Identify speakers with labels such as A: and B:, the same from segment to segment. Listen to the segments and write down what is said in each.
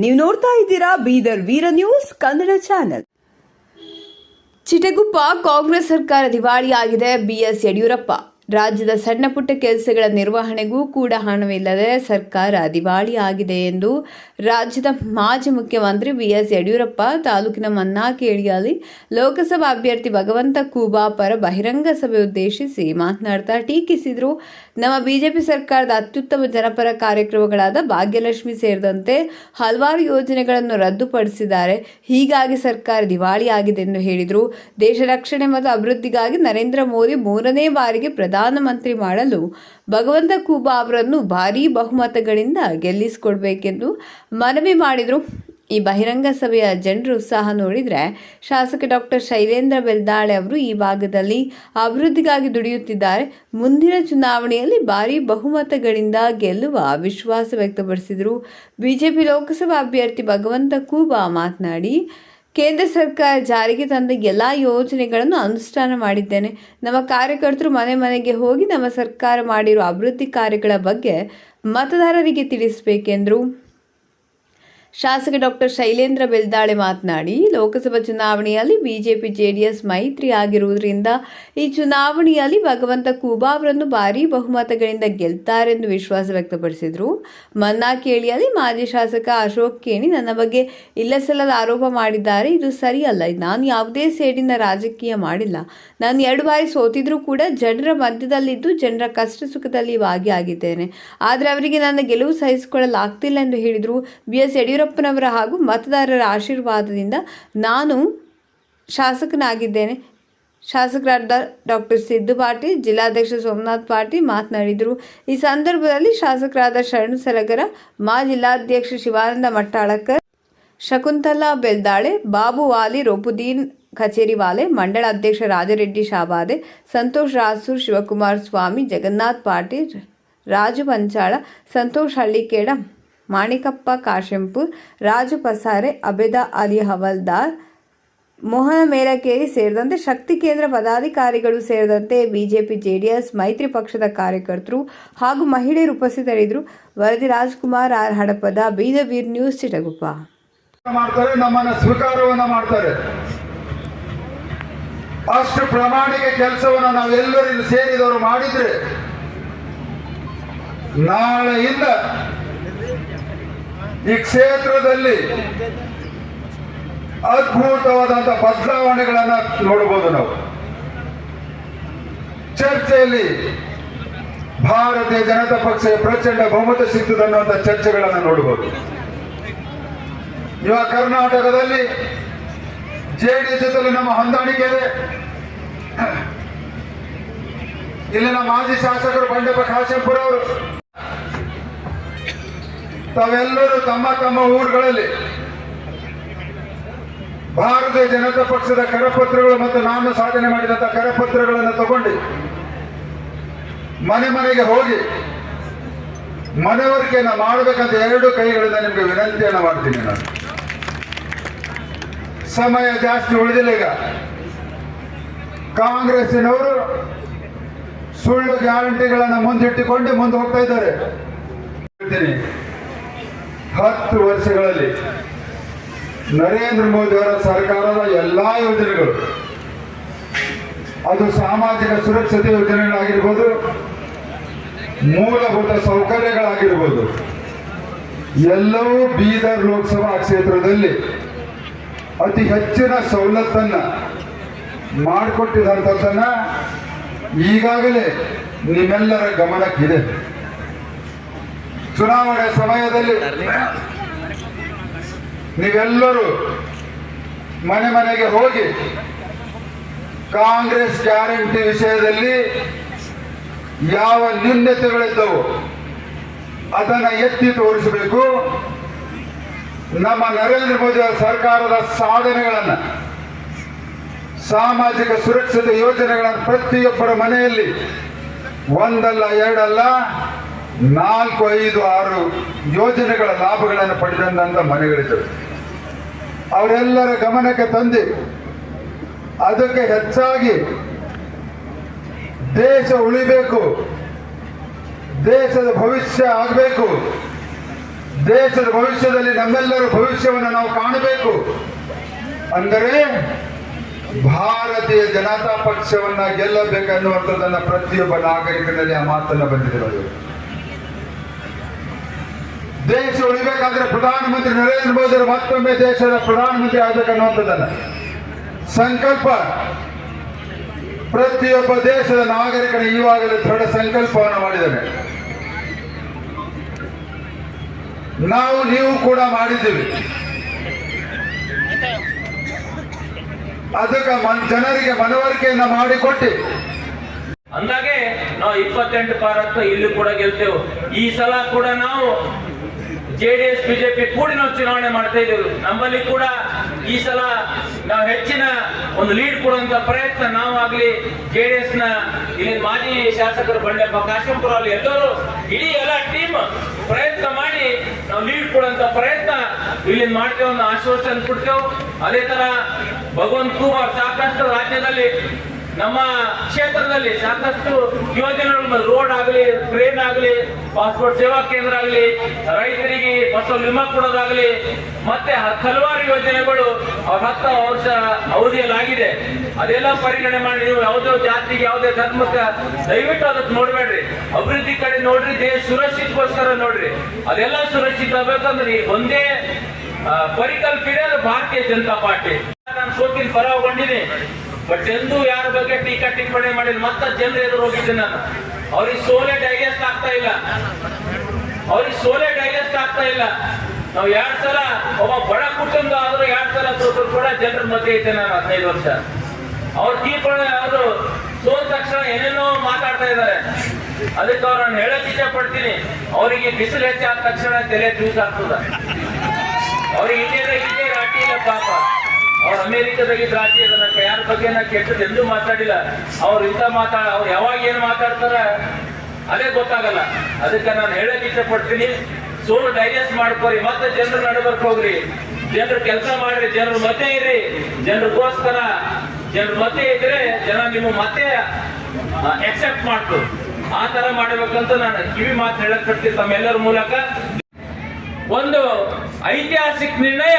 A: ನೀವು ನೋಡ್ತಾ ಇದ್ದೀರಾ ಬೀದರ್ ವೀರ ನ್ಯೂಸ್ ಕನ್ನಡ ಚಾನೆಲ್. ಚಿಟಗುಪ್ಪ ಕಾಂಗ್ರೆಸ್ ಸರ್ಕಾರ ದಿವಾಳಿಯಾಗಿದೆ. ಬಿಎಸ್ ಯಡಿಯೂರಪ್ಪ ರಾಜ್ಯದ ಸಣ್ಣ ಪುಟ್ಟ ಕೆಲಸಗಳ ನಿರ್ವಹಣೆಗೂ ಕೂಡ ಹಣವಿಲ್ಲದೆ ಸರ್ಕಾರ ದಿವಾಳಿಯಾಗಿದೆ ಎಂದು ರಾಜ್ಯದ ಮಾಜಿ ಮುಖ್ಯಮಂತ್ರಿ ಬಿಎಸ್ ಯಡಿಯೂರಪ್ಪ ತಾಲೂಕಿನ ಮನ್ನಾಕೇಳಿಯಲ್ಲಿ ಲೋಕಸಭಾ ಅಭ್ಯರ್ಥಿ ಭಗವಂತ ಖೂಬಾ ಪರ ಬಹಿರಂಗ ಸಭೆ ಉದ್ದೇಶಿಸಿ ಮಾತನಾಡ್ತಾ ಟೀಕಿಸಿದರು. ನಮ್ಮ ಬಿಜೆಪಿ ಸರ್ಕಾರದ ಅತ್ಯುತ್ತಮ ಜನಪರ ಕಾರ್ಯಕ್ರಮಗಳಾದ ಭಾಗ್ಯಲಕ್ಷ್ಮಿ ಸೇರಿದಂತೆ ಹಲವಾರು ಯೋಜನೆಗಳನ್ನು ರದ್ದುಪಡಿಸಿದ್ದಾರೆ. ಹೀಗಾಗಿ ಸರ್ಕಾರ ದಿವಾಳಿಯಾಗಿದೆ ಎಂದು ಹೇಳಿದರು. ದೇಶ ರಕ್ಷಣೆ ಮತ್ತು ಅಭಿವೃದ್ಧಿಗಾಗಿ ನರೇಂದ್ರ ಮೋದಿ 3ನೇ ಬಾರಿಗೆ ಪ್ರಧಾನಮಂತ್ರಿ ಮಾಡಲು ಭಗವಂತ ಖೂಬಾ ಅವರನ್ನು ಭಾರೀ ಬಹುಮತಗಳಿಂದ ಗೆಲ್ಲಿಸಿಕೊಡ್ಬೇಕೆಂದು ಮನವಿ ಮಾಡಿದರು. ಈ ಬಹಿರಂಗ ಸಭೆಯ ಜನರ ಉತ್ಸಾಹ ನೋಡಿದರೆ ಶಾಸಕ ಡಾಕ್ಟರ್ ಶೈಲೇಂದ್ರ ಬೆಲ್ದಾಳೆ ಅವರು ಈ ಭಾಗದಲ್ಲಿ ಅಭಿವೃದ್ಧಿಗಾಗಿ ದುಡಿಯುತ್ತಿದ್ದಾರೆ. ಮುಂದಿನ ಚುನಾವಣೆಯಲ್ಲಿ ಭಾರೀ ಬಹುಮತಗಳಿಂದ ಗೆಲ್ಲುವ ವಿಶ್ವಾಸ ವ್ಯಕ್ತಪಡಿಸಿದರು. ಬಿಜೆಪಿ ಲೋಕಸಭಾ ಅಭ್ಯರ್ಥಿ ಭಗವಂತ ಖೂಬಾ ಮಾತನಾಡಿ, ಕೇಂದ್ರ ಸರ್ಕಾರ ಜಾರಿಗೆ ತಂದ ಎಲ್ಲ ಯೋಜನೆಗಳನ್ನು ಅನುಷ್ಠಾನ ಮಾಡಿದ್ದೇನೆ. ನಮ್ಮ ಕಾರ್ಯಕರ್ತರು ಮನೆ ಮನೆಗೆ ಹೋಗಿ ನಮ್ಮ ಸರ್ಕಾರ ಮಾಡಿರುವ ಅಭಿವೃದ್ಧಿ ಕಾರ್ಯಗಳ ಬಗ್ಗೆ ಮತದಾರರಿಗೆ ತಿಳಿಸಬೇಕೆಂದರು. ಶಾಸಕ ಡಾಕ್ಟರ್ ಶೈಲೇಂದ್ರ ಬೆಲ್ದಾಳೆ ಮಾತನಾಡಿ, ಲೋಕಸಭಾ ಚುನಾವಣೆಯಲ್ಲಿ ಬಿಜೆಪಿ ಜೆಡಿಎಸ್ ಮೈತ್ರಿ ಆಗಿರುವುದರಿಂದ ಈ ಚುನಾವಣೆಯಲ್ಲಿ ಭಗವಂತ ಖೂಬಾ ಅವರನ್ನು ಭಾರೀ ಬಹುಮತಗಳಿಂದ ಗೆಲ್ತಾರೆಂದು ವಿಶ್ವಾಸ ವ್ಯಕ್ತಪಡಿಸಿದರು. ಮನ್ನಾಕೇಳಿಯಲ್ಲಿ ಮಾಜಿ ಶಾಸಕ ಅಶೋಕ್ ಕೇಣಿ ನನ್ನ ಬಗ್ಗೆ ಇಲ್ಲಸಲ್ಲದ ಆರೋಪ ಮಾಡಿದ್ದಾರೆ. ಇದು ಸರಿಯಲ್ಲ. ನಾನು ಯಾವುದೇ ಸೇಡಿನ ರಾಜಕೀಯ ಮಾಡಿಲ್ಲ. ನಾನು 2 ಬಾರಿ ಸೋತಿದ್ರೂ ಕೂಡ ಜನರ ಮಧ್ಯದಲ್ಲಿದ್ದು ಜನರ ಕಷ್ಟ ಸುಖದಲ್ಲಿ ಭಾಗಿಯಾಗಿದ್ದೇನೆ. ಆದರೆ ಅವರಿಗೆ ನನ್ನ ಗೆಲುವು ಸಹಿಸಿಕೊಳ್ಳಲಾಗ್ತಿಲ್ಲ ಎಂದು ಹೇಳಿದರು. ಬಿಎಸ್ ಯಡಿಯೂರಪ್ಪನವರ ಹಾಗೂ ಮತದಾರರ ಆಶೀರ್ವಾದದಿಂದ ನಾನು ಶಾಸಕನಾಗಿದ್ದೇನೆ. ಶಾಸಕರಾದ ಡಾಕ್ಟರ್ ಸಿದ್ದು ಪಾಟೀಲ್, ಜಿಲ್ಲಾಧ್ಯಕ್ಷ ಸೋಮನಾಥ್ ಪಾಟೀಲ್ ಮಾತನಾಡಿದರು. ಈ ಸಂದರ್ಭದಲ್ಲಿ ಶಾಸಕರಾದ ಶರಣು ಸಲಗರ, ಜಿಲ್ಲಾಧ್ಯಕ್ಷ ಶಿವಾನಂದ ಮಟ್ಟಾಳಕರ್, ಶಕುಂತಲಾ ಬೆಲ್ದಾಳೆ, ಬಾಬು ವಾಲಿ, ರೋಪುದ್ದೀನ್ ಕಚೇರಿವಾಲೆ, ಮಂಡಳ ಅಧ್ಯಕ್ಷ ರಾಜರೆಡ್ಡಿ ಶಾಬಾದೆ, ಸಂತೋಷ್ ರಾಸೂರ್, ಶಿವಕುಮಾರ್ ಸ್ವಾಮಿ, ಜಗನ್ನಾಥ್ ಪಾಟೀಲ್, ರಾಜು ಪಂಚಾಳ, ಸಂತೋಷ್ ಹಳ್ಳಿಕೇಡ, ಮಾಣಿಕಪ್ಪ ಕಾಶೆಂಪುರ್, ರಾಜು ಪಸಾರೆ, ಅಬೇದ ಅಲಿ ಹವಲ್ದಾರ್, ಮೋಹನ ಮೇಲಕೇರಿ ಸೇರಿದಂತೆ ಶಕ್ತಿ ಕೇಂದ್ರ ಪದಾಧಿಕಾರಿಗಳು ಸೇರಿದಂತೆ ಬಿಜೆಪಿ ಜೆಡಿಎಸ್ ಮೈತ್ರಿ ಪಕ್ಷದ ಕಾರ್ಯಕರ್ತರು ಹಾಗೂ ಮಹಿಳೆಯರು ಉಪಸ್ಥಿತರಿದ್ದರು. ವರದಿ ರಾಜ್ಕುಮಾರ್ ಆರ್ ಹಡಪದ, ಬೀದರ್ ವೀರ್ ನ್ಯೂಸ್, ಚಿಟಗುಪ್ಪ.
B: ಮಾಡ್ತಾರೆ, ನಮ್ಮನ್ನ ಸ್ವೀಕಾರವನ್ನ ಮಾಡ್ತಾರೆ. ಅಷ್ಟು ಪ್ರಾಮಾಣಿಕ ಕೆಲಸವನ್ನು ನಾವೆಲ್ಲರೂ ಇಲ್ಲಿ ಸೇರಿದವರು ಮಾಡಿದ್ರೆ ನಾಳೆಯಿಂದ ಈ ಕ್ಷೇತ್ರದಲ್ಲಿ ಅದ್ಭುತವಾದಂತಹ ಬದಲಾವಣೆಗಳನ್ನ ನೋಡಬಹುದು. ನಾವು ಚರ್ಚೆಯಲ್ಲಿ ಭಾರತೀಯ ಜನತಾ ಪಕ್ಷ ಪ್ರಚಂಡ ಬಹುಮತ ಸಿಗ್ತದೆ ಅನ್ನುವಂಥ ಚರ್ಚೆಗಳನ್ನು ನೋಡಬಹುದು. ಇವಾಗ ಕರ್ನಾಟಕದಲ್ಲಿ ಜೆಡಿಎಸ್ ಜೊತೆ ನಮ್ಮ ಹೊಂದಾಣಿಕೆ ಇದೆ. ಇಲ್ಲಿನ ಮಾಜಿ ಶಾಸಕರು ಬಂಡೆಪ್ಪ ಕಾಶೆಂಪುರ ಅವರು ತಾವೆಲ್ಲರೂ ತಮ್ಮ ತಮ್ಮ ಊರುಗಳಲ್ಲಿ ಭಾರತೀಯ ಜನತಾ ಪಕ್ಷದ ಕರಪತ್ರಗಳು ಮತ್ತು ನಾನು ಸಾಧನೆ ಮಾಡಿದಂತಹ ಕರಪತ್ರಗಳನ್ನು ತಗೊಂಡು ಮನೆ ಮನೆಗೆ ಹೋಗಿ ಮನವರಿಕೆಯನ್ನು ಮಾಡಬೇಕಂತ 2 ಕೈಗಳಿಂದ ನಿಮಗೆ ವಿನಂತಿಯನ್ನು ಮಾಡ್ತೀನಿ. ನಾನು ಸಮಯ ಜಾಸ್ತಿ ಉಳಿದಿಲ್ಲ. ಈಗ ಕಾಂಗ್ರೆಸ್ಸಿನವರು ಸುಳ್ಳು ಗ್ಯಾರಂಟಿಗಳನ್ನು ಮುಂದಿಟ್ಟುಕೊಂಡು ಮುಂದೆ ಹೋಗ್ತಾ ಇದ್ದಾರೆ. 10 ವರ್ಷಗಳಲ್ಲಿ ನರೇಂದ್ರ ಮೋದಿ ಅವರ ಸರ್ಕಾರದ ಎಲ್ಲಾ ಯೋಜನೆಗಳು, ಅದು ಸಾಮಾಜಿಕ ಸುರಕ್ಷತೆ ಯೋಜನೆಗಳಾಗಿರ್ಬೋದು, ಮೂಲಭೂತ ಸೌಕರ್ಯಗಳಾಗಿರ್ಬೋದು, ಎಲ್ಲವೂ ಬೀದರ್ ಲೋಕಸಭಾ ಕ್ಷೇತ್ರದಲ್ಲಿ ಅತಿ ಹೆಚ್ಚಿನ ಸವಲತ್ತನ್ನ ಮಾಡಿಕೊಟ್ಟಿದಂಥದ್ದನ್ನ ಈಗಾಗಲೇ ನಿಮ್ಮೆಲ್ಲರ ಗಮನಕ್ಕಿದೆ. ಚುನಾವಣೆ ಸಮಯದಲ್ಲಿ ನೀವೆಲ್ಲರೂ ಮನೆ ಮನೆಗೆ ಹೋಗಿ ಕಾಂಗ್ರೆಸ್ ಗ್ಯಾರಂಟಿ ವಿಷಯದಲ್ಲಿ ಯಾವ ನ್ಯೂನತೆಗಳಿದ್ದವು ಅದನ್ನು ಎತ್ತಿ ತೋರಿಸಬೇಕು. ನಮ್ಮ ನರೇಂದ್ರ ಮೋದಿ ಅವರ ಸರ್ಕಾರದ ಸಾಧನೆಗಳನ್ನು, ಸಾಮಾಜಿಕ ಸುರಕ್ಷತೆ ಯೋಜನೆಗಳನ್ನು ಪ್ರತಿಯೊಬ್ಬರ ಮನೆಯಲ್ಲಿ ಒಂದಲ್ಲ, 2 ಅಲ್ಲ, 4, 5, 6 ಯೋಜನೆಗಳ ಲಾಭಗಳನ್ನು ಪಡೆದಂತ ಮನೆಗಳಿದ್ದವು. ಅವರೆಲ್ಲರ ಗಮನಕ್ಕೆ ತಂದು ಅದಕ್ಕೆ ಹೆಚ್ಚಾಗಿ ದೇಶ ಉಳಿಬೇಕು, ದೇಶದ ಭವಿಷ್ಯ ಆಗಬೇಕು, ದೇಶದ ಭವಿಷ್ಯದಲ್ಲಿ ನಮ್ಮೆಲ್ಲರ ಭವಿಷ್ಯವನ್ನು ನಾವು ಕಾಣಬೇಕು ಅಂದರೆ ಭಾರತೀಯ ಜನತಾ ಪಕ್ಷವನ್ನ ಗೆಲ್ಲಬೇಕನ್ನುವಂಥದ್ದನ್ನ ಪ್ರತಿಯೊಬ್ಬ ನಾಗರಿಕನಲ್ಲಿ ಆ ಮಾತನ್ನ ಬಂದಿದೆ. ದೇಶ ಉಳಿಬೇಕಾದ್ರೆ ಪ್ರಧಾನಮಂತ್ರಿ ನರೇಂದ್ರ ಮೋದಿ ಮತ್ತೊಮ್ಮೆ ದೇಶದ ಪ್ರಧಾನಮಂತ್ರಿ ಆಗ್ಬೇಕನ್ನುವಂಥದ್ದನ್ನ ಸಂಕಲ್ಪ ಪ್ರತಿಯೊಬ್ಬ ದೇಶದ ನಾಗರಿಕನ ಈವಾಗಲೇ ದೃಢ ಸಂಕಲ್ಪವನ್ನು ಮಾಡಿದ್ದಾರೆ. ನೀವು ಕೂಡ ಮಾಡಿದ್ದೀವಿ. ಅದಕ್ಕೆ ಜನರಿಗೆ ಮನವರಿಕೆಯನ್ನ ಮಾಡಿಕೊಟ್ಟು
C: ಅಂದಾಗೆ ನಾವು 28 ಪಾರತ್ತು ಇಲ್ಲಿ ಕೂಡ ಗೆಲ್ತೇವೆ. ಈ ಸಲ ಕೂಡ ನಾವು JDS BJP ಕೂಡಿ ನಾವು ಚುನಾವಣೆ ಮಾಡ್ತಾ ಇದ್ದೇವೆ. ನಮ್ಮಲ್ಲಿ ಕೂಡ ಈ ಸಲ ನಾವು ಹೆಚ್ಚಿನ ಒಂದು ಲೀಡ್ ಕೊಡುವಂತ ಪ್ರಯತ್ನ ನಾವಾಗ್ಲಿ JDS ನ ಇಲ್ಲಿ ಮಾಜಿ ಶಾಸಕರು ಬಂಡೆಪ್ಪ ಕಾಶಂಪುರ ಅಲ್ಲಿ ಎಲ್ಲರೂ ಇಡೀ ಎಲ್ಲ ಟೀಮ್ ಪ್ರಯತ್ನ ಮಾಡಿ ನಾವು ಲೀಡ್ ಕೊಡುವಂತ ಪ್ರಯತ್ನ ಇಲ್ಲಿ ಮಾಡ್ತೇವೆ ಅನ್ನೋ ಆಶ್ವಾಸನೆ ಕೊಡ್ತೇವೆ. ಅದೇ ತರ ಭಗವಂತ ಕುಮಾರ್ ಸಾಕಷ್ಟು ರಾಜ್ಯದಲ್ಲಿ ನಮ್ಮ ಕ್ಷೇತ್ರದಲ್ಲಿ ಸಾಕಷ್ಟು ಯೋಜನೆಗಳು, ರೋಡ್ ಆಗಲಿ, ಟ್ರೈನ್ ಆಗಲಿ, ಪಾಸ್ಪೋರ್ಟ್ ಸೇವಾ ಕೇಂದ್ರ ಆಗಲಿ, ರೈತರಿಗೆ ಫಸಲ್ ವಿಮಾ ಕೊಡೋದಾಗಲಿ, ಮತ್ತೆ ಹಲವಾರು ಯೋಜನೆಗಳು 10 ವರ್ಷ ಅವಧಿಯಲ್ಲಾಗಿದೆ. ಅದೆಲ್ಲ ಪರಿಗಣನೆ ಮಾಡಿ ನೀವು ಯಾವುದೇ ಜಾತಿಗೆ ಯಾವುದೇ ಧರ್ಮಕ್ಕೆ ದಯವಿಟ್ಟು ಅದಕ್ಕೆ ನೋಡ್ಬೇಡ್ರಿ, ಅಭಿವೃದ್ಧಿ ಕಡೆ ನೋಡ್ರಿ, ದೇಶ ಸುರಕ್ಷಿತಗೋಸ್ಕರ ನೋಡ್ರಿ. ಅದೆಲ್ಲ ಸುರಕ್ಷಿತ ಆಗ್ಬೇಕಂದ್ರೆ ಒಂದೇ ಪರಿಕಲ್ಪನೆ ಅದು ಭಾರತೀಯ ಜನತಾ ಪಾರ್ಟಿ. ನಾನು ಸೋತಿನ ಪರವಾಗಿದ್ದೀನಿ, ಬಟ್ ಎಂದೂ ಯಾರ ಬಗ್ಗೆ ಟೀಕಾ ಟಿಪ್ಪಣಿ ಮಾಡಿಲ್ಲ. ಮತ್ತೆ ಜನರು ಎದುರು ಹೋಗಿದ್ದೆ ನಾನು. ಅವ್ರಿಗೆ ಸೋಲೆ ಡೈಜೆಸ್ಟ್ ಆಗ್ತಾ ಇಲ್ಲ, ನಾವು 2 ಸಲ ಒಬ್ಬ ಬಡ ಕುಟುಂಬ ಆದ್ರೂ 2 ಸಲ ಸೋತರು ಕೂಡ ಜನರ ಮಧ್ಯೆ ಐತೆ. ನಾನು 15 ವರ್ಷ ಅವ್ರ ತೀರ್ಪಣೆ ಅವರು ಸೋತ ತಕ್ಷಣ ಏನೇನೋ ಮಾತಾಡ್ತಾ ಇದ್ದಾರೆ. ಅದಕ್ಕೆ ಅವ್ರು ನಾನು ಹೇಳಕ್ ಇಚ್ಛೆ ಪಡ್ತೀನಿ, ಅವರಿಗೆ ಬಿಸಿಲು ಹೆಚ್ಚಾದ ತಕ್ಷಣ ತಲೆ ಜ್ಯೂಸ್ ಆಗ್ತದ. ಅವ್ರಿಗೆ ಇದೇ ರಾಟಿ ಇಲ್ಲ ಪಾಪ. ಅವ್ರು ಅಮೆರಿಕದಾಗಿದ್ದ ರಾಟಿ ಅದನ್ನ ಯಾರ ಬಗ್ಗೆ ಕೆಟ್ಟದ್ದು ಎಂದೂ ಮಾತಾಡಿಲ್ಲ. ಅವ್ರು ಅವ್ರು ಯಾವಾಗ ಏನ್ ಮಾತಾಡ್ತಾರ ಅದೇ ಗೊತ್ತಾಗಲ್ಲ. ಅದಕ್ಕೆ ನಾನು ಹೇಳಕ್ ಇಚ್ಛೆ ಪಡ್ತೀನಿ, ಸೋಲು ಡೈಜೆಸ್ಟ್ ಮಾಡ್ಕೋರಿ, ಮತ್ತೆ ಜನರ ನಡಬರ್ಕ್ ಹೋಗ್ರಿ, ಜನರು ಕೆಲಸ ಮಾಡ್ರಿ, ಜನರ ಮಧ್ಯೆ ಇರ್ರಿ, ಜನರಿಗೋಸ್ಕರ ಜನರ ಮಧ್ಯೆ ಇದ್ರೆ ಜನ ನಿಮ್ಮ ಮತ್ತೆ ಎಕ್ಸೆಪ್ಟ್ ಮಾಡ್ತು. ಆ ತರ ಮಾಡಬೇಕಂತ ನಾನು ಕಿವಿ ಮಾತು ಹೇಳಕ್ ಪಡ್ತೀನಿ ತಮ್ಮೆಲ್ಲರ ಮೂಲಕ. ಒಂದು ಐತಿಹಾಸಿಕ ನಿರ್ಣಯ,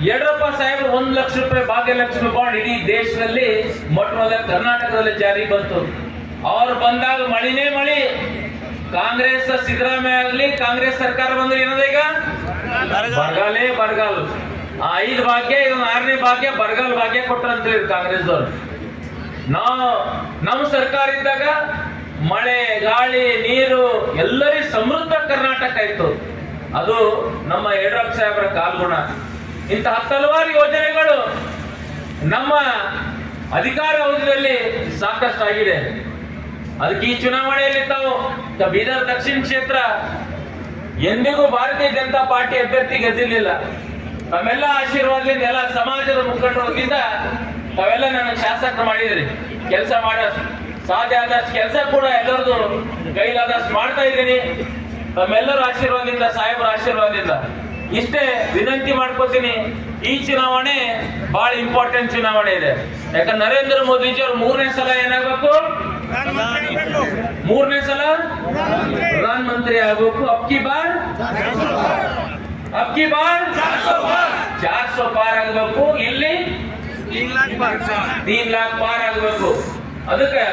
C: ಯಡಿಯೂರಪ್ಪ ಸಾಹೇಬರು 1 ಲಕ್ಷ ರೂಪಾಯಿ ಭಾಗ್ಯಲಕ್ಷ್ಮಿ ಬಾಂಡ್ ಇಡೀ ದೇಶದಲ್ಲಿ ಮೊಟ್ಟ ಮೊದಲ ಕರ್ನಾಟಕದಲ್ಲಿ ಜಾರಿ ಬಂತು. ಅವ್ರು ಬಂದಾಗ ಮಳಿನೇ ಮಳಿ. ಕಾಂಗ್ರೆಸ್ ಸಿದ್ದರಾಮಯ್ಯ ಆಗಲಿ, ಕಾಂಗ್ರೆಸ್ ಸರ್ಕಾರ ಬಂದ್ರೆ ಏನದ ಈಗ ಬರಗಾಲ. 5 ಭಾಗ್ಯ, ಇದೊಂದು 6ನೇ ಭಾಗ್ಯ, ಬರಗಾಲ ಭಾಗ್ಯ ಕೊಟ್ಟರಂತ ಕಾಂಗ್ರೆಸ್ ಅವರು. ನಮ್ಮ ಸರ್ಕಾರ ಇದ್ದಾಗ ಮಳೆ, ಗಾಳಿ, ನೀರು ಎಲ್ಲರಿಗೂ ಸಮೃದ್ಧ ಕರ್ನಾಟಕ ಇತ್ತು. ಅದು ನಮ್ಮ ಯಡಿಯೂರಪ್ಪ ಸಾಹೇಬರ ಕಾಲ್ಗುಣ. ಇಂಥ ಹಲವಾರು ಯೋಜನೆಗಳು ನಮ್ಮ ಅಧಿಕಾರ ಅವಧಿಯಲ್ಲಿ ಸಾಕಷ್ಟು ಆಗಿದೆ. ಅದಕ್ಕೆ ಈ ಚುನಾವಣೆಯಲ್ಲಿ ತಾವು ಬೀದರ್ ದಕ್ಷಿಣ ಕ್ಷೇತ್ರ ಎಂದಿಗೂ ಭಾರತೀಯ ಜನತಾ ಪಾರ್ಟಿ ಅಭ್ಯರ್ಥಿ ಗೆದ್ದಿರ್ಲಿಲ್ಲ. ತಮ್ಮೆಲ್ಲ ಆಶೀರ್ವಾದದಿಂದ ಎಲ್ಲ ಸಮಾಜದ ಮುಖಂಡರಿಂದ ತಾವೆಲ್ಲ ನನಗೆ ಶಾಸಕರು ಮಾಡಿದ್ರಿ. ಕೆಲಸ ಮಾಡೋ ಸಾಧ್ಯ ಆದಷ್ಟು ಕೆಲಸ ಕೂಡ ಎಲ್ಲರದು ಕೈಲಾದಷ್ಟು ಮಾಡ್ತಾ ಇದ್ದೀನಿ. ತಮ್ಮೆಲ್ಲರ ಆಶೀರ್ವಾದದಿಂದ, ಸಾಹೇಬರ ಆಶೀರ್ವಾದದಿಂದ ಇಷ್ಟೇ ವಿನಂತಿ ಮಾಡ್ಕೋತೀನಿ. ಈ ಚುನಾವಣೆ ಬಹಳ ಇಂಪಾರ್ಟೆಂಟ್ ಚುನಾವಣೆ ಇದೆ. ಯಾಕಂದ್ರೆ ನರೇಂದ್ರ ಮೋದಿಜಿ ಅವ್ರು 3ನೇ ಸಲ ಏನಾಗಬೇಕು, 3ನೇ ಸಲ ಪ್ರಧಾನ ಮಂತ್ರಿ ಆಗಬೇಕು. ಅಬ್ಕಿ ಬಾರ್ 400 ಪಾರ್ ಆಗಬೇಕು. ಇಲ್ಲಿ 3 लाख ಪಾರ್ ಆಗಬೇಕು. ಅದಕ್ಕೆ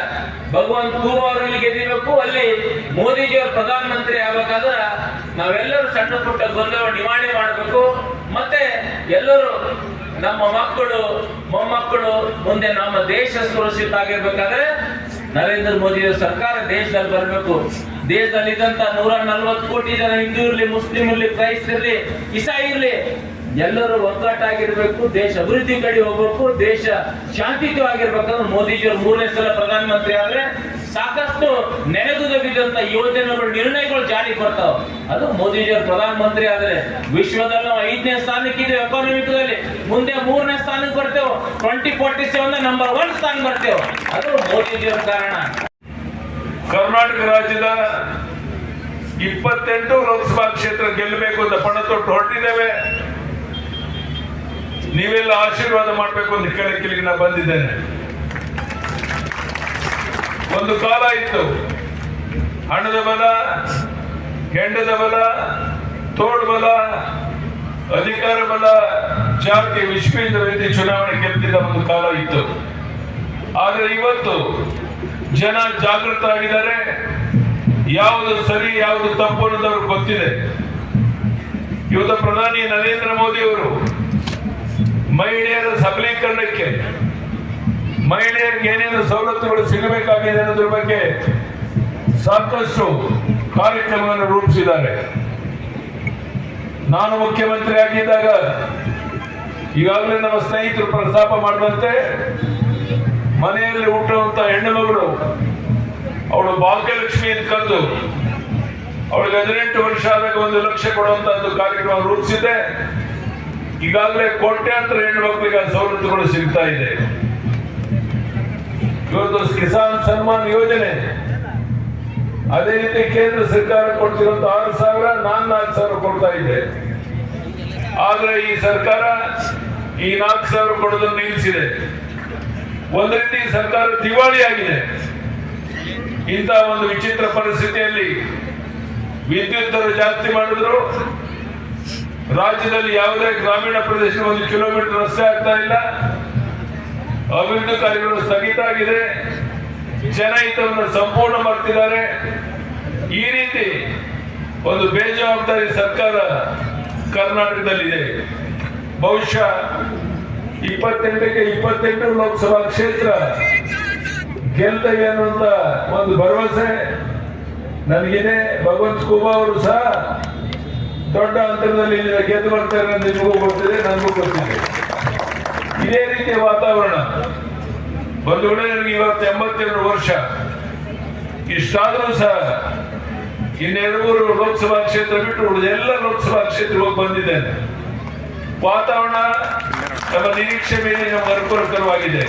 C: ಭಗವಂತ ಕುಮಾರ್ ಇಲ್ಲಿ ಗೆದ್ದಿಬೇಕು. ಅಲ್ಲಿ ಮೋದಿಜಿ ಅವರು ಪ್ರಧಾನ ಮಂತ್ರಿ ಆಗ್ಬೇಕಾದ್ರೆ ನಾವೆಲ್ಲರೂ ಸಣ್ಣ ಪುಟ್ಟ ಗೊಂದಲ ನಿವಾರಣೆ ಮಾಡಬೇಕು. ಮತ್ತೆ ಎಲ್ಲರೂ ನಮ್ಮ ಮಕ್ಕಳು, ಮೊಮ್ಮಕ್ಕಳು ಮುಂದೆ ನಮ್ಮ ದೇಶ ಸುರಕ್ಷಿತ ಆಗಿರ್ಬೇಕಾದ್ರೆ ನರೇಂದ್ರ ಮೋದಿ ಸರ್ಕಾರ ದೇಶದಲ್ಲಿ ಬರಬೇಕು. ದೇಶದಲ್ಲಿ ಇದ್ದಂತ 140 ಕೋಟಿ ಜನ ಹಿಂದೂ ಇರ್ಲಿ, ಮುಸ್ಲಿಂ ಇರ್ಲಿ, ಕ್ರೈಸ್ತ ಇರ್ಲಿ, ಇಸಾಯಿ ಇರ್ಲಿ, ಎಲ್ಲರೂ ಒಗ್ಗಟ್ಟಾಗಿರ್ಬೇಕು. ದೇಶ ಅಭಿವೃದ್ಧಿ ಕಡೆ ಹೋಗ್ಬೇಕು, ದೇಶ ಶಾಂತಿಯುತವಾಗಿರ್ಬೇಕಂದ್ರೆ ಮೋದಿಜಿಯವರು 3ನೇ ಸಲ ಪ್ರಧಾನ ಮಂತ್ರಿ ಆದ್ರೆ ಸಾಕಷ್ಟು ನೆನೆಗುದ ಬಿದ್ದಂತ ಯೋಜನೆಗಳು, ನಿರ್ಣಯಗಳು ಜಾರಿಗೆ ಬರ್ತಾವ. ಅದು ಮೋದಿಜಿಯವರು ಪ್ರಧಾನ ಮಂತ್ರಿ ಆದ್ರೆ ವಿಶ್ವದಲ್ಲಿ ನಾವು 5ನೇ ಸ್ಥಾನಕ್ಕೆ ಇದ್ದೇವೆ ಎಕಾನಮಿಕ್ದಲ್ಲಿ. ಮುಂದೆ 3ನೇ ಸ್ಥಾನಕ್ಕೆ ಬರ್ತೇವೆ. 2047 ನಂಬರ್ 1 ಸ್ಥಾನ ಬರ್ತೇವೆ. ಅದು ಮೋದಿಜಿಯವರ ಕಾರಣ.
D: ಕರ್ನಾಟಕ ರಾಜ್ಯದ 28 ಲೋಕಸಭಾ ಕ್ಷೇತ್ರ ಗೆಲ್ಲಬೇಕು ಅಂತ ಪಣ ತೊಟ್ಟು ಹೊರಟಿದ್ದೇವೆ. ನೀವೆಲ್ಲ ಆಶೀರ್ವಾದ ಮಾಡಬೇಕು ಅಂತ ಕೇಳಕ್ಕೆ ನಾ ಬಂದಿದ್ದೇನೆ. ಒಂದು ಕಾಲ ಇತ್ತು, ಹಣದ ಬಲ, ಹೆಂಡದ ಬಲ, ತೋಳ್ಬಲ, ಅಧಿಕಾರ ಬಲ, ಜಾತಿ ವಿಶ್ವೇಂದ್ರ ರೀತಿ ಚುನಾವಣೆ ಗೆಲ್ತಿದ್ದ ಒಂದು ಕಾಲ ಇತ್ತು. ಆದ್ರೆ ಇವತ್ತು ಜನ ಜಾಗೃತ ಆಗಿದ್ದಾರೆ. ಯಾವುದು ಸರಿ ಯಾವುದು ತಪ್ಪು ಅನ್ನೋದು ಅವ್ರಿಗೆ ಗೊತ್ತಿದೆ. ಇವತ್ತು ಪ್ರಧಾನಿ ನರೇಂದ್ರ ಮೋದಿ ಅವರು ಮಹಿಳೆಯರ ಸಬಲೀಕರಣಕ್ಕೆ, ಮಹಿಳೆಯರಿಗೆ ಏನೇನು ಸವಲತ್ತುಗಳು ಸಿಗಬೇಕಾಗಿದೆ ಅನ್ನೋದ್ರ ಬಗ್ಗೆ ಸಾಕಷ್ಟು ಕಾರ್ಯಕ್ರಮವನ್ನು ರೂಪಿಸಿದ್ದಾರೆ. ನಾನು ಮುಖ್ಯಮಂತ್ರಿ ಆಗಿದ್ದಾಗ ಈಗಾಗಲೇ ನಮ್ಮ ಸ್ನೇಹಿತರು ಪ್ರಸ್ತಾಪ ಮಾಡುವಂತೆ ಮನೆಯಲ್ಲಿ ಹುಟ್ಟುವಂತ ಹೆಣ್ಣು ಮಗಳು ಅವಳು ಭಾಗ್ಯಲಕ್ಷ್ಮಿ ಅಂತ ಕರೆದು ಅವಳಿಗೆ 18 ವರ್ಷ ಆದಾಗ 1 ಲಕ್ಷ ಕೊಡುವಂತಹದ್ದು ಕಾರ್ಯಕ್ರಮ ರೂಪಿಸಿದೆ. ಈಗಾಗಲೇ ಕೋಟ್ಯಾಂತರ ಹೆಣ್ಣು ಮಕ್ಕಳಿಗೆ ಸವಲತ್ತುಗಳು ಸಿಗ್ತಾ ಇದೆ. ಇವತ್ತು ಕಿಸಾನ್ ಸನ್ಮಾನ್ ಯೋಜನೆ, ಅದೇ ರೀತಿ ಕೇಂದ್ರ ಸರ್ಕಾರ ಕೊಡ್ತಿರುವಂತ 6,000 ನಾನು 4,000 ಕೊಡ್ತಾ ಇದೆ. ಆದ್ರೆ ಈ ಸರ್ಕಾರ ಈ 4,000 ಕೊಡೋದನ್ನು ನಿಲ್ಲಿಸಿದೆ. ಒಂದು ರೀತಿ ಸರ್ಕಾರ ದಿವಾಳಿಯಾಗಿದೆ. ಇಂಥ ಒಂದು ವಿಚಿತ್ರ ಪರಿಸ್ಥಿತಿಯಲ್ಲಿ ವಿದ್ಯುತ್ ದರ ಜಾಸ್ತಿ ಮಾಡಿದ್ರು. ರಾಜ್ಯದಲ್ಲಿ ಯಾವುದೇ ಗ್ರಾಮೀಣ ಪ್ರದೇಶ 1 ಕಿಲೋಮೀಟರ್ ರಸ್ತೆ ಆಗ್ತಾ ಇಲ್ಲ. ಅಭಿವೃದ್ಧಿ ಕಾರ್ಯಗಳು ಸ್ಥಗಿತ ಆಗಿದೆ. ಜನಹಿತವನ್ನು ಸಂಪೂರ್ಣ ಮಾಡ್ತಿದ್ದಾರೆ. ಈ ರೀತಿ ಒಂದು ಬೇಜವಾಬ್ದಾರಿ ಸರ್ಕಾರ ಕರ್ನಾಟಕದಲ್ಲಿದೆ. ಬಹುಶಃ 28ಕ್ಕೆ 28 ಲೋಕಸಭಾ ಕ್ಷೇತ್ರ ಗೆಲ್ತೇವೆ ಅನ್ನುವಂತ ಒಂದು ಭರವಸೆ ನನಗಿದೆ. ಭಗವಂತ ಖೂಬಾ ಅವರು ಸಹ ದೊಡ್ಡ ಅಂತರದಲ್ಲಿ ಗೆದ್ದು ಬರ್ತಾರೆ ಅಂತ ನಿಮಗೂ ಗೊತ್ತಿದೆ, ನನಗೂ ಗೊತ್ತಿದೆ. ಇದೇ ರೀತಿಯ ವಾತಾವರಣ ಒಂದು ವೇಳೆ ನನಗೆ ಇವತ್ತು 82 ವರ್ಷ. ಇಷ್ಟಾದರೂ ಸಹ 2-3 ಲೋಕಸಭಾ ಕ್ಷೇತ್ರ ಬಿಟ್ಟು ಎಲ್ಲ ಲೋಕಸಭಾ ಕ್ಷೇತ್ರಕ್ಕೆ ಬಂದಿದ್ದೇನೆ. ವಾತಾವರಣ ನಮ್ಮ ನಿರೀಕ್ಷೆ ಮೇಲೆ ನಮಗೆ ಅನುಕೂಲಕರವಾಗಿದೆ.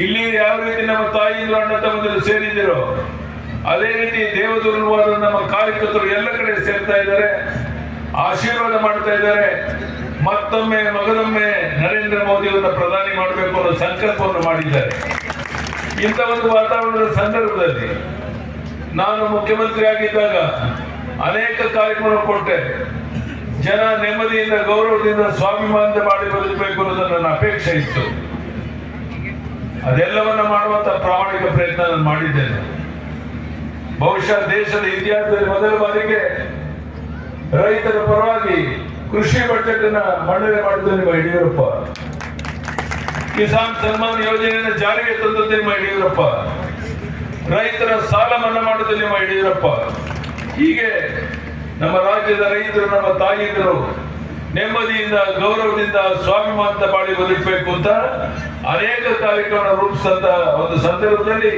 D: ಇಲ್ಲಿ ಯಾವ ರೀತಿ ನಮ್ಮ ತಾಯಿಯಿಂದ ಅಣ್ಣ ತಮ್ಮಂದಿರು ಸೇರಿದಿರೋ ಅದೇ ರೀತಿ ದೇವದುರ್ಗವಾದ ನಮ್ಮ ಕಾರ್ಯಕರ್ತರು ಎಲ್ಲ ಕಡೆ ಸೇರ್ತಾ ಇದ್ದಾರೆ, ಆಶೀರ್ವಾದ ಮಾಡ್ತಾ ಇದ್ದಾರೆ. ಮತ್ತೊಮ್ಮೆ ಮಗದೊಮ್ಮೆ ನರೇಂದ್ರ ಮೋದಿ ಅವರನ್ನ ಪ್ರಧಾನಿ ಮಾಡಬೇಕು ಅನ್ನೋ ಸಂಕಲ್ಪವನ್ನು ಮಾಡಿದ್ದಾರೆ. ಇಂಥ ಒಂದು ವಾತಾವರಣದ ಸಂದರ್ಭದಲ್ಲಿ ನಾನು ಮುಖ್ಯಮಂತ್ರಿ ಆಗಿದ್ದಾಗ ಅನೇಕ ಕಾರ್ಯಕ್ರಮ ಕೊಟ್ಟೆ. ಜನ ನೆಮ್ಮದಿಯಿಂದ ಗೌರವದಿಂದ ಸ್ವಾಭಿಮಾನದ ಮಾಡಿ ಬದುಕಬೇಕು ಅನ್ನೋದು ನನ್ನ ಅಪೇಕ್ಷೆ ಇತ್ತು. ಅದೆಲ್ಲವನ್ನ ಮಾಡುವಂತ ಪ್ರಾಮಾಣಿಕ ಪ್ರಯತ್ನ ನಾನು ಮಾಡಿದ್ದೇನೆ. ಬಹುಶಃ ದೇಶದ ಇತಿಹಾಸದಲ್ಲಿ ಮೊದಲ ಬಾರಿಗೆ ರೈತರ ಪರವಾಗಿ ಕೃಷಿ ಬಜೆಟ್ ಅನ್ನ ಮಂಡನೆ ಮಾಡಿದ್ದು ನಿಮ್ಮ ಯಡಿಯೂರಪ್ಪ. ಕಿಸಾನ್ ಸನ್ಮಾನ್ ಯೋಜನೆಯನ್ನು ಜಾರಿಗೆ ತಂದದ್ದು ನಿಮ್ಮ ಯಡಿಯೂರಪ್ಪ. ರೈತರ ಸಾಲ ಮನ್ನಾ ಮಾಡುವುದು ನಿಮ್ಮ ಯಡಿಯೂರಪ್ಪ. ಹೀಗೆ ನಮ್ಮ ರಾಜ್ಯದ ರೈತರು, ನಮ್ಮ ತಾಯಿಯರು ನೆಮ್ಮದಿಯಿಂದ ಗೌರವದಿಂದ ಸ್ವಾಭಿಮಾನದ ಬಾಳಿ ಬದುಕಬೇಕು ಅಂತ ಅನೇಕ ಕಾರ್ಯಕ್ರಮ ರೂಪಿಸಿದಂತ ಒಂದು ಸಂದರ್ಭದಲ್ಲಿ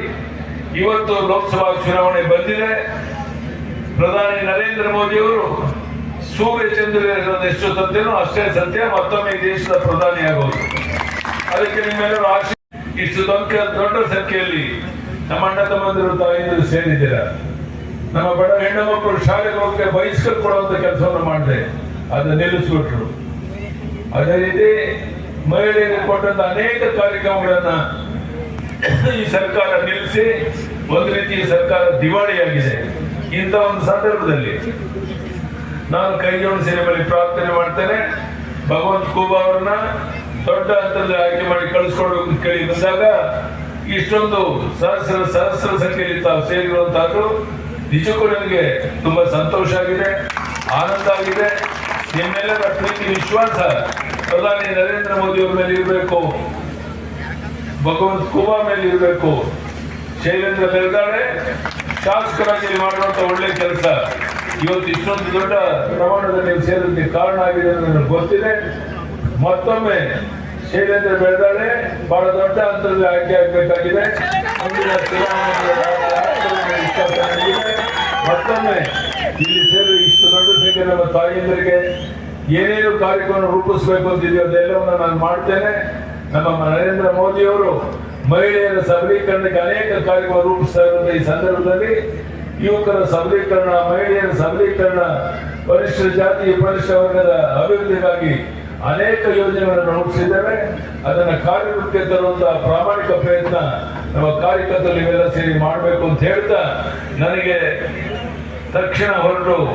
D: ಇವತ್ತು ಲೋಕಸಭಾ ಚುನಾವಣೆ ಬಂದಿದೆ. ಪ್ರಧಾನಿ ನರೇಂದ್ರ ಮೋದಿ ಅವರು ಸೂರ್ಯ ಚಂದ್ರ ಎಷ್ಟು ಸತ್ಯನೋ ಅಷ್ಟೇ ಸತ್ಯ, ಮತ್ತೊಮ್ಮೆ ಈ ದೇಶದ ಪ್ರಧಾನಿ ಆಗೋದು. ಅದಕ್ಕೆ ನಿಮ್ಮೆಲ್ಲರೂ ಆಶೆ. ಇಷ್ಟು ದೊಡ್ಡ ಸಂಖ್ಯೆಯಲ್ಲಿ ನಮ್ಮ ಅಣ್ಣ ತಮ್ಮಂದಿರು ತಾಯಿಯರು ಸೇರಿದ್ದೀರ. ನಮ್ಮ ಬಡ ಹೆಣ್ಣು ಮಕ್ಕಳು ಶಾಲೆಗೆ ಹೋಗಕ್ಕೆ ಬೈಸ್ಕಲ್ ಕೊಡುವಂತ ಕೆಲಸವನ್ನು ಮಾಡಿದೆ, ಅದನ್ನ ನಿಲ್ಲಿಸ್ಬಿಟ್ರು. ಅದೇ ರೀತಿ ಮಹಿಳೆಯರಿಗೆ ಕೊಟ್ಟಂತ ಅನೇಕ ಕಾರ್ಯಕ್ರಮಗಳನ್ನ ಈ ಸರ್ಕಾರ ನಿಲ್ಲಿಸಿ ಒಂದು ರೀತಿ ಸರ್ಕಾರ ದಿವಾಳಿಯಾಗಿದೆ. ಇಂಥ ಒಂದು ಸಂದರ್ಭದಲ್ಲಿ ನಾನು ಕೈ ಜೋಡಿಸಿ ನಿಮ್ಮಲ್ಲಿ ಪ್ರಾರ್ಥನೆ ಮಾಡ್ತೇನೆ. ಭಗವಂತ ಖೂಬಾ ಅವರನ್ನ ದೊಡ್ಡ ಹಂತದಲ್ಲಿ ಆಯ್ಕೆ ಮಾಡಿ ಕಳಿಸ್ಕೊಡ್ಬೇಕು ಕೇಳಿ ಬಂದಾಗ ಇಷ್ಟೊಂದು ಸಹಸ್ರ ಸಂಖ್ಯೆಯಲ್ಲಿ ತಾವು ಸೇರಿರುವಂತಹದ್ದು ನಿಜಕ್ಕೂ ನನಗೆ ತುಂಬಾ ಸಂತೋಷ ಆಗಿದೆ, ಆನಂದ ಆಗಿದೆ. ನಿಮ್ಮೆಲ್ಲರ ಪ್ರೀತಿ ವಿಶ್ವಾಸ ಪ್ರಧಾನಿ ನರೇಂದ್ರ ಮೋದಿ ಅವರ ಮೇಲೆ ಇರಬೇಕು, ಭಗವಂತ ಖೂಬಾ ಮೇಲೆ ಇರಬೇಕು. ಶೈಲೇಂದ್ರ ಬೆಳಗಾಡೆ ಶಾಸಕರಾಗಿ ಮಾಡುವಂತ ಒಳ್ಳೆ ಕೆಲಸ ಇವತ್ತು ಇಷ್ಟೊಂದು ದೊಡ್ಡ ಪ್ರಮಾಣದಲ್ಲಿ ನೀವು ಸೇರೋದಕ್ಕೆ ಕಾರಣ ಆಗಿದೆ ಅಂತ ನನಗೆ ಗೊತ್ತಿದೆ. ಮತ್ತೊಮ್ಮೆ ಶೈಲೇಂದ್ರ ಬೆಳಗಾಡೆ ಬಹಳ ದೊಡ್ಡ ಹಂತದಲ್ಲಿ ಆಯ್ಕೆ ಆಗಬೇಕಾಗಿದೆ. ಮತ್ತೊಮ್ಮೆ ಇಲ್ಲಿ ಸೇರಿ ಇಷ್ಟು ದೊಡ್ಡ ಸಂಖ್ಯೆ ನಮ್ಮ ತಾಯಿಯಂದರಿಗೆ ಏನೇನು ಕಾರ್ಯಕ್ರಮ ರೂಪಿಸಬೇಕು ಅಂತಿದೆಯೋ ಅದೆಲ್ಲವನ್ನು ನಾನು ಮಾಡ್ತೇನೆ. ನಮ್ಮ ನರೇಂದ್ರ ಮೋದಿ ಅವರು ಮಹಿಳೆಯರ ಸಬಲೀಕರಣಕ್ಕೆ ಅನೇಕ ಕಾರ್ಯಕ್ರಮ ರೂಪಿಸ್ತಾ ಇರುವಂತಹ ಈ ಸಂದರ್ಭದಲ್ಲಿ ಯುವಕರ ಸಬಲೀಕರಣ, ಮಹಿಳೆಯರ ಸಬಲೀಕರಣ, ಪರಿಶಿಷ್ಟ ಜಾತಿ ಪರಿಶಿಷ್ಟ ವರ್ಗದ ಅಭಿವೃದ್ಧಿಗಾಗಿ ಅನೇಕ ಯೋಜನೆಗಳನ್ನು ರೂಪಿಸಿದ್ದೇವೆ. ಅದನ್ನ ಕಾರ್ಯರೂಪಕ್ಕೆ ತರುವಂತಹ ಪ್ರಾಮಾಣಿಕ ಪ್ರಯತ್ನ ನಮ್ಮ ಕಾರ್ಯಕರ್ತರು ಇವೆಲ್ಲ ಸೇರಿ ಮಾಡಬೇಕು ಅಂತ ಹೇಳ್ತಾ ನನಗೆ ತಕ್ಷಣ ಹೊರಟು